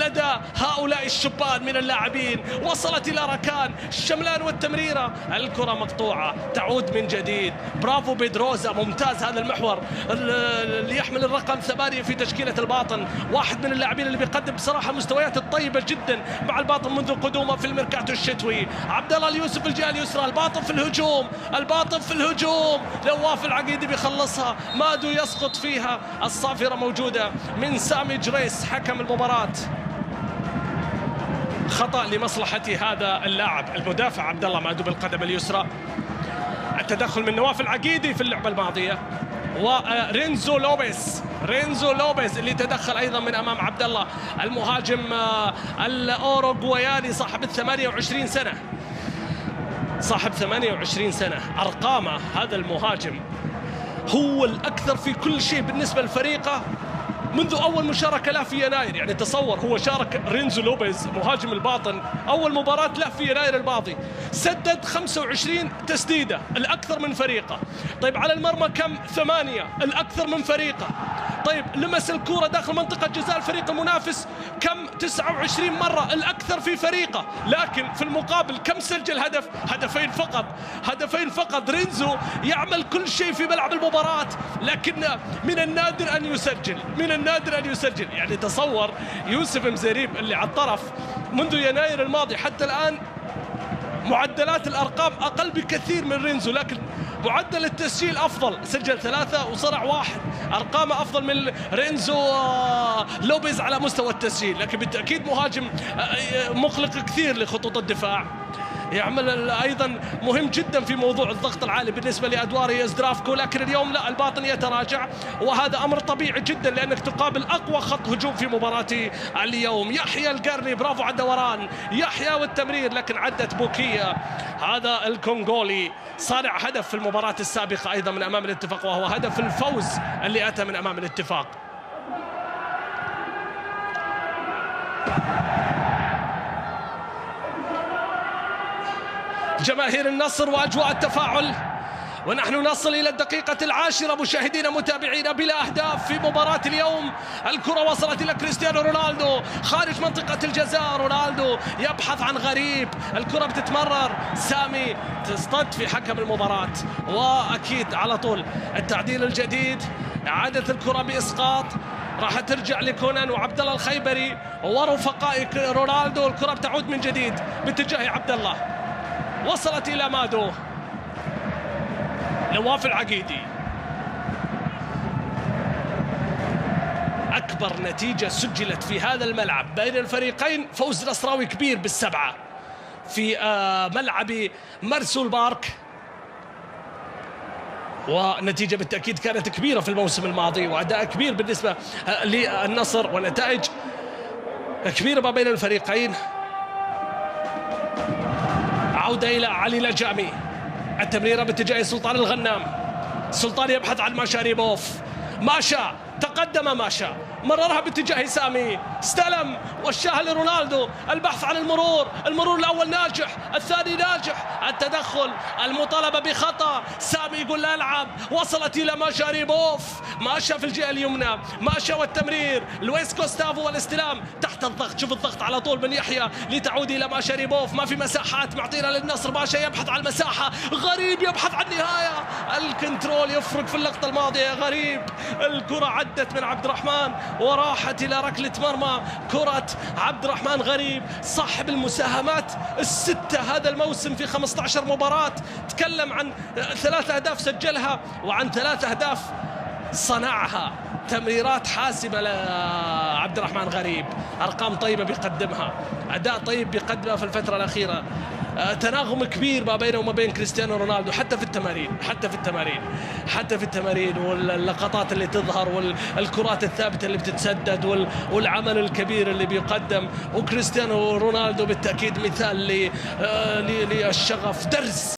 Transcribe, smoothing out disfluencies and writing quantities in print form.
لدى هؤلاء الشبان من اللاعبين. وصلت إلى ركان الشملان والتمريرة، الكرة مقطوعة، تعود من جديد. برافو بيدروزا، ممتاز هذا المحور اللي يحمل الرقم 8 في تشكيلة الباطن، واحد من اللاعبين اللي بيقدم بصراحة المستويات الطيبة جدا مع الباطن منذ قدومه في الميركاتو الشتوي. عبد الله اليوسف الجهة اليسرى، الباطن في الهجوم، الباطن في الهجوم، نواف العقيدي بيخلصها، مادو يسقط فيها، الصافرة موجودة من سامي جريس حكم المباراة. خطأ لمصلحة هذا اللاعب المدافع عبد الله مادو بالقدم اليسرى. التدخل من نواف العقيدي في اللعبة الماضية، ورينزو لوبيز اللي تدخل ايضا من امام عبد الله المهاجم الاوروغواياني صاحب 28 سنة، صاحب 28 سنة. ارقامه هذا المهاجم هو الاكثر في كل شيء بالنسبة لفريقه منذ أول مشاركة له في يناير. يعني تصور، هو شارك رينزو لوبيز مهاجم الباطن أول مباراة له في يناير الماضي، سدد 25 تسديدة، الأكثر من فريقه. طيب على المرمى كم؟ 8، الأكثر من فريقه. طيب لمس الكرة داخل منطقة جزاء الفريق المنافس كم؟ 29 مرة، الأكثر في فريقه. لكن في المقابل كم سجل هدف؟ هدفين فقط. رينزو يعمل كل شيء في ملعب المباراة، لكن من النادر أن يسجل. يعني تصور يوسف مزريب اللي على الطرف منذ يناير الماضي حتى الآن معدلات الأرقام أقل بكثير من رينزو، لكن معدل التسجيل أفضل، سجل 3 وصنع 1. أرقامه أفضل من رينزو لوبيز على مستوى التسجيل، لكن بالتأكيد مهاجم مقلق كثير لخطوط الدفاع. يعمل ايضا مهم جدا في موضوع الضغط العالي بالنسبه لادوار يزدرافكو، لكن اليوم لا، الباطن يتراجع، وهذا امر طبيعي جدا لانك تقابل اقوى خط هجوم في مباراه اليوم. يحيى القرني، برافو على الدوران، يحيى والتمرير، لكن عدت بوكيا هذا الكونغولي صانع هدف في المباراه السابقه ايضا من امام الاتفاق، وهو هدف الفوز اللي اتى من امام الاتفاق. جماهير النصر واجواء التفاعل، ونحن نصل الى الدقيقة 10 مشاهدينا متابعينا بلا اهداف في مباراة اليوم. الكرة وصلت الى كريستيانو رونالدو خارج منطقة الجزاء، رونالدو يبحث عن غريب، الكرة بتتمرر، سامي تصطد في حكم المباراة، واكيد على طول التعديل الجديد، اعادة الكرة باسقاط، راح ترجع لكونان وعبد الله الخيبري ورفقاء رونالدو. الكرة بتعود من جديد باتجاه عبد الله، وصلت إلى مادو، نواف العقيدي. أكبر نتيجة سجلت في هذا الملعب بين الفريقين فوز نصراوي كبير بالسبعة في ملعب مرسول بارك، ونتيجة بالتأكيد كانت كبيرة في الموسم الماضي، وأداء كبير بالنسبة للنصر، ونتائج كبيرة ما بين الفريقين. عودة إلى علي لجامي، التمريرة باتجاه سلطان الغنام، سلطان يبحث عن ماشا ريبوف، ماشا تقدم، ماشا مررها باتجاه سامي، استلم وشاها لرونالدو، البحث عن المرور الأول ناجح، الثاني ناجح، التدخل، المطالبة بخطأ، سامي يقول لا العب، وصلت إلى ماشا ريبوف، ماشا في الجهة اليمنى، ماشا والتمرير، لويس كوستافو والاستلام تحت الضغط، شوف الضغط على طول من يحيى لتعود إلى ماشا ريبوف، ما في مساحات معطينا للنصر، ماشا يبحث عن المساحة، غريب يبحث عن نهاية، الكنترول يفرق في اللقطة الماضية يا غريب، الكرة عدت من عبد الرحمن وراحت إلى ركلة مرمى، كرة عبد الرحمن غريب صاحب المساهمات الستة هذا الموسم في 15 مباراة، تكلم عن 3 أهداف سجلها وعن 3 أهداف صنعها، تمريرات حاسمة لعبد الرحمن غريب، أرقام طيبة بيقدمها، أداء طيب بيقدمها في الفترة الأخيرة، تناغم كبير ما بينه وما بين كريستيانو رونالدو حتى في التمارين واللقطات اللي تظهر والكرات الثابتة اللي بتتسدد والعمل الكبير اللي بيقدم. وكريستيانو رونالدو بالتأكيد مثال للشغف، درس